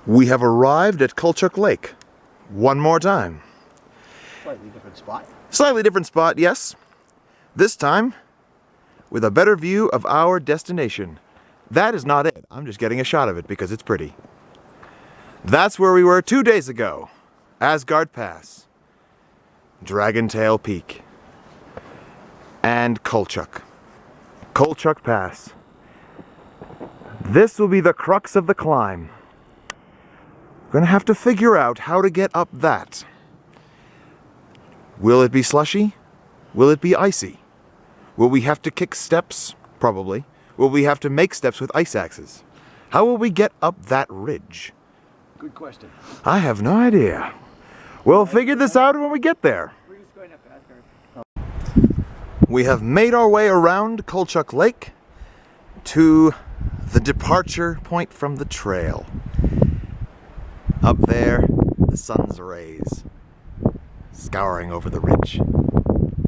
We have arrived at Colchuck Lake. One more time. Slightly different spot. Slightly different spot, yes. This time, with a better view of our destination. That is not it. I'm just getting a shot of it because it's pretty. That's where we were 2 days ago. Ascent Pass, Dragontail Peak, and Colchuck Pass. This will be the crux of the climb. We're gonna have to figure out how to get up that. Will it be slushy? Will it be icy? Will we have to kick steps? Probably. Will we have to make steps with ice axes? How will we get up that ridge? Good question. I have no idea. We'll figure this out when we get there. We're just going up Asgard. We have made our way around Colchuck Lake to the departure point from the trail. Up there, the sun's rays scouring over the ridge.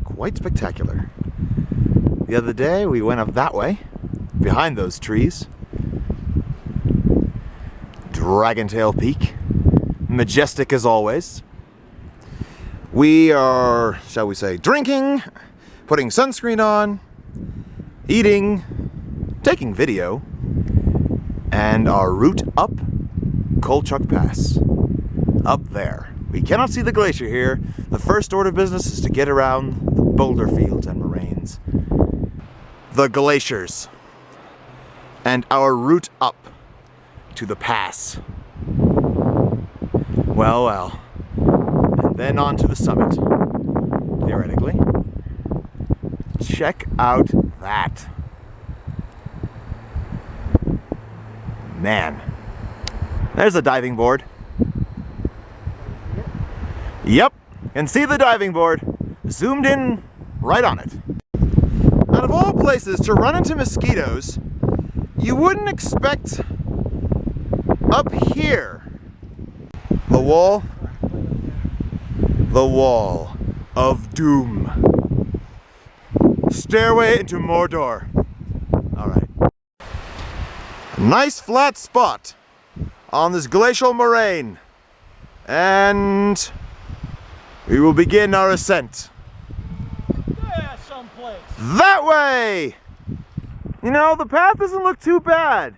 Quite spectacular. The other day we went up that way, behind those trees. Dragontail Peak, majestic as always. We are, shall we say, drinking, putting sunscreen on, eating, taking video, and our route up Colchuk Pass. Up there. We cannot see the glacier here. The first order of business is to get around the boulder fields and moraines. The glaciers. And our route up to the pass. Well, well. And then on to the summit. Theoretically. Check out that. Man. There's a diving board. Yep, and see the diving board. Zoomed in right on it. Out of all places to run into mosquitoes, you wouldn't expect up here. The wall of doom. Stairway into Mordor. All right. A nice flat spot on this glacial moraine, and we will begin our ascent. Yeah, someplace. That way! You know, the path doesn't look too bad.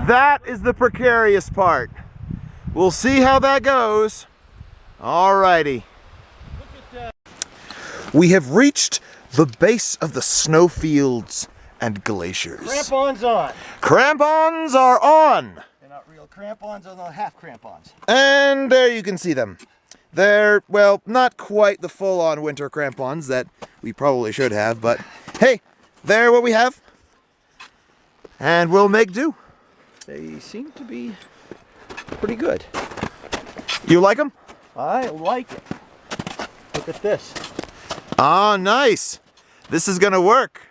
That is the precarious part. We'll see how that goes. Alrighty. Look at that. We have reached the base of the snowfields and glaciers. Crampons on. Crampons are on! They're not real crampons, they're not half crampons. And there you can see them. They're, well, not quite the full-on winter crampons that we probably should have, but hey, they're what we have. And we'll make do. They seem to be pretty good. You like them? I like it. Look at this. Ah, nice. This is gonna work.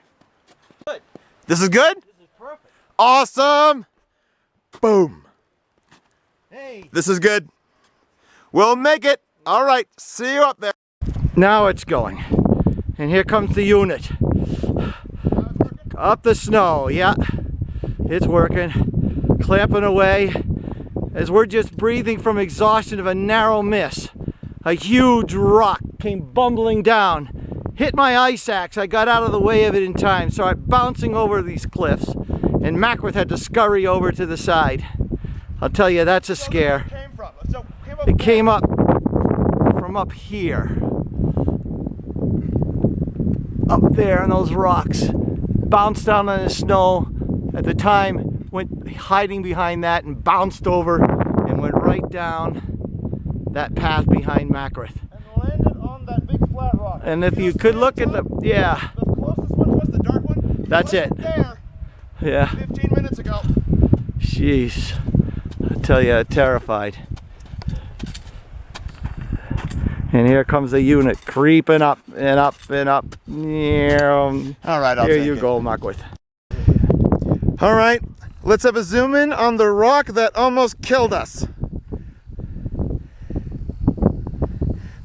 Good. This is good? This is perfect. Awesome. Boom. Hey. This is good. We'll make it. All right, see you up there. Now it's going. And here comes the unit. Up the snow, yeah. It's working. Clamping away as we're just breathing from exhaustion of a narrow miss. A huge rock came bumbling down, hit my ice axe. I got out of the way of it in time, started bouncing over these cliffs, and Mackworth had to scurry over to the side. I'll tell you, that's a scare. It came up from up here. Up there on those rocks. Bounced down on the snow. At the time, went hiding behind that and bounced over and went right down that path behind Mackworth. And landed on that big flat rock. And if you could look at the, yeah. The closest one was the dark one. That's it. There. Yeah. 15 minutes ago. Jeez. I tell you, terrified. And here comes the unit creeping up and up and up. All right, I'll Here take you it. go, Mackworth. All right, let's have a zoom in on the rock that almost killed us.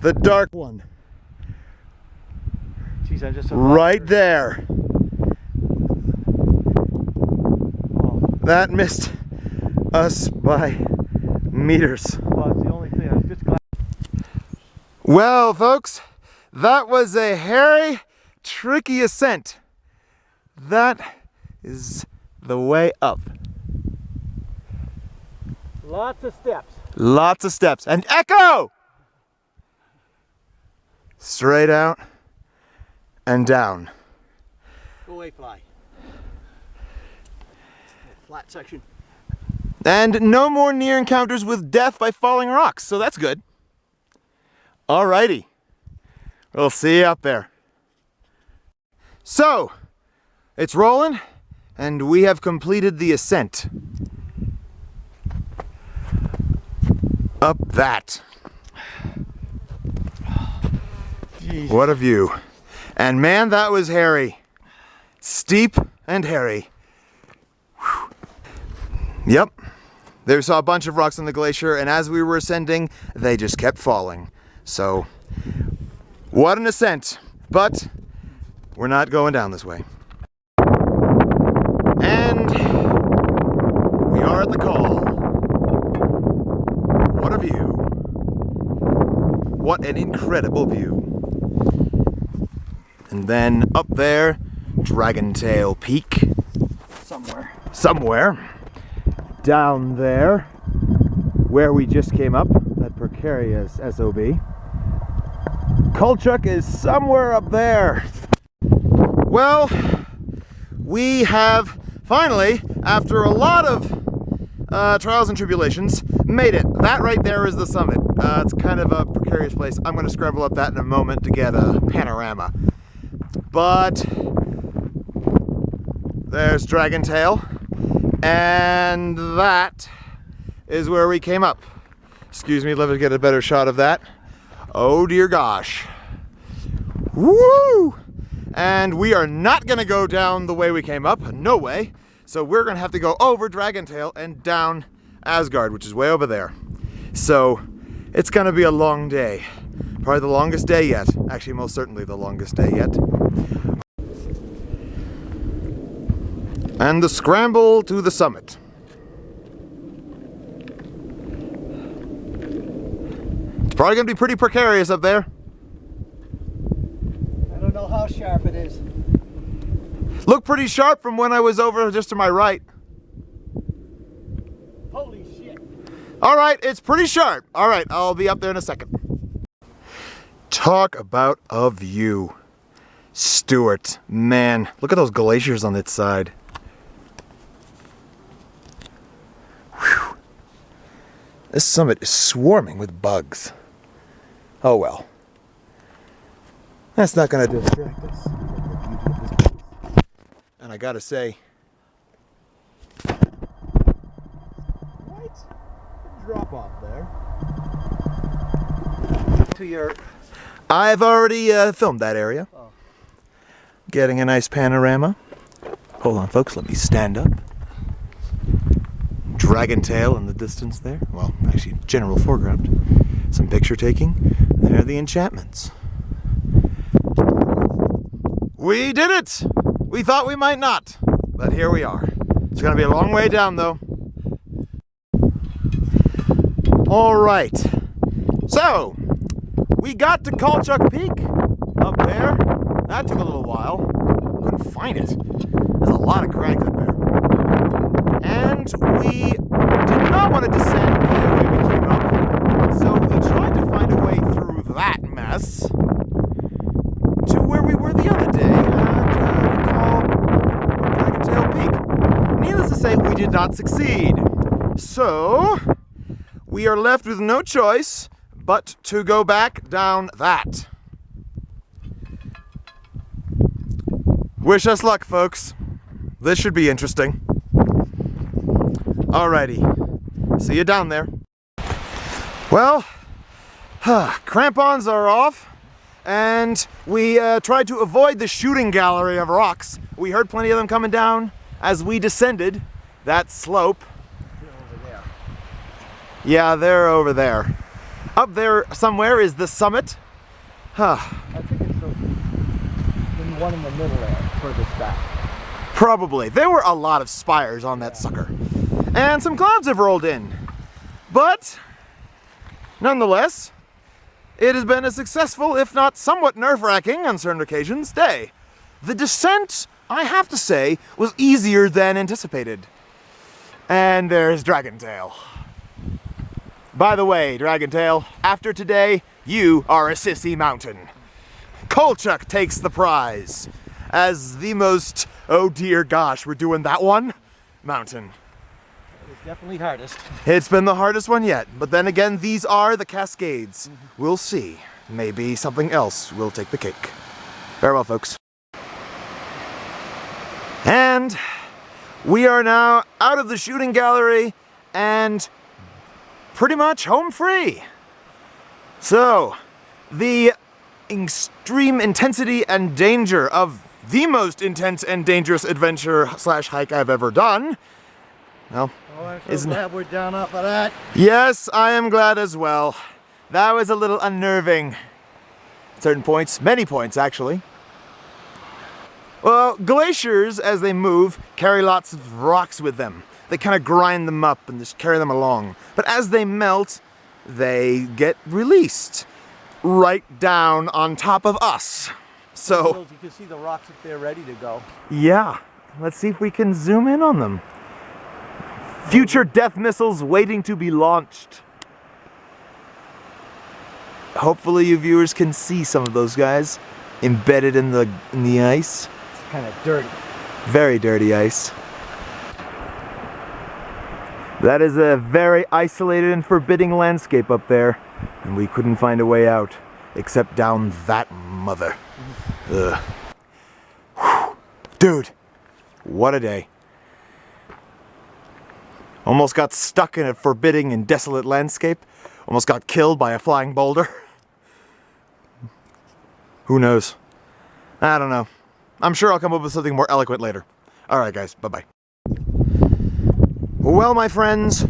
The dark one. Jeez, I'm just Right there. That missed us by meters. Well, it's the only thing. I was just glad. Well, folks, that was a hairy, tricky ascent. That is the way up. Lots of steps. Lots of steps. And echo! Straight out and down. Go away, fly. Flat section. And no more near encounters with death by falling rocks, so that's good. Alrighty. We'll see you up there. So, it's rolling, and we have completed the ascent. Up that. Jeez. What a view. And man, that was hairy. Steep and hairy. Whew. Yep. There saw a bunch of rocks on the glacier, and as we were ascending, they just kept falling. So, what an ascent. But we're not going down this way. And we are at the call. What a view. What an incredible view. And then up there, Dragon Tail Peak. Somewhere. Down there, where we just came up, that precarious SOB. Colchuck is somewhere up there. Well, we have finally, after a lot of trials and tribulations, made it. That right there is the summit. It's kind of a precarious place. I'm going to scramble up that in a moment to get a panorama. But there's Dragon Tail, and that is where we came up. Excuse me, let me get a better shot of that. Oh dear gosh. Woo! And we are not going to go down the way we came up. No way. So we're going to have to go over Dragon Tail and down Asgard, which is way over there. So it's going to be a long day. Probably the longest day yet. Actually, most certainly the longest day yet. And the scramble to the summit. It's probably going to be pretty precarious up there. I don't know how sharp it is. Looked pretty sharp from when I was over just to my right. Holy shit. All right, it's pretty sharp. All right, I'll be up there in a second. Talk about a view. Stuart, man, look at those glaciers on its side. Whew. This summit is swarming with bugs. Oh well. That's not going to distract us. And I gotta say, right? Drop off there. To your... I've already filmed that area. Oh. Getting a nice panorama. Hold on, folks, let me stand up. Dragon Tail in the distance there. Well, actually, general foreground. Some picture taking. There are the enchantments. We did it! We thought we might not, but here we are. It's gonna be a long way down though. All right, so we got to Colchuck Peak up there. That took a little while. Couldn't find it. There's a lot of crags up there. And we did not want to descend the way we came up, so we tried to find a way through that mess to where we were the other day. Needless to say, we did not succeed. So, we are left with no choice but to go back down that. Wish us luck, folks. This should be interesting. Alrighty. See you down there. Well, crampons are off, and we tried to avoid the shooting gallery of rocks. We heard plenty of them coming down as we descended that slope. Over there. Yeah, they're over there. Up there somewhere is the summit. I think it's the one in the middle there, furthest back. Probably. There were a lot of spires on that sucker. And some clouds have rolled in. But, nonetheless, it has been a successful, if not somewhat nerve-wracking on certain occasions, day. The descent, I have to say, was easier than anticipated. And there's Dragontail. By the way, Dragontail, after today, you are a sissy mountain. Colchuck takes the prize as the most, oh dear gosh, we're doing that one? Mountain. It's definitely hardest. It's been the hardest one yet, but then again, these are the Cascades. We'll see. Maybe something else will take the cake. Farewell, folks. And we are now out of the shooting gallery and pretty much home free. So, the extreme intensity and danger of the most intense and dangerous adventure slash hike I've ever done. Well, I'm so glad we're down off of that. Yes, I am glad as well. That was a little unnerving. At certain points, many points actually. Well, glaciers, as they move, carry lots of rocks with them. They kind of grind them up and just carry them along. But as they melt, they get released right down on top of us. So, you can see the rocks up there ready to go. yeah, let's see if we can zoom in on them. Future death missiles waiting to be launched. Hopefully you viewers can see some of those guys embedded in the ice. It's kind of dirty. Very dirty ice. That is a very isolated and forbidding landscape up there, and we couldn't find a way out except down that mother. Ugh. Whew. Dude, what a day. Almost got stuck in a forbidding and desolate landscape. Almost got killed by a flying boulder. Who knows? I don't know. I'm sure I'll come up with something more eloquent later. Alright guys, bye-bye. Well, my friends,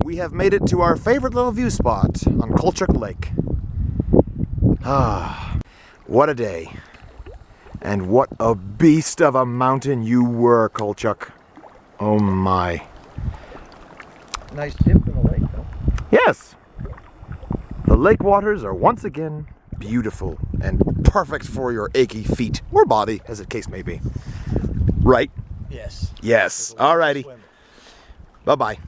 we have made it to our favorite little view spot on Colchuck Lake. Ah, what a day. And what a beast of a mountain you were, Colchuck. Oh my. Nice dip in the lake, though. Yes. The lake waters are once again beautiful and perfect for your achy feet or body, as the case may be. Right? Yes. Yes. Alrighty. Bye-bye.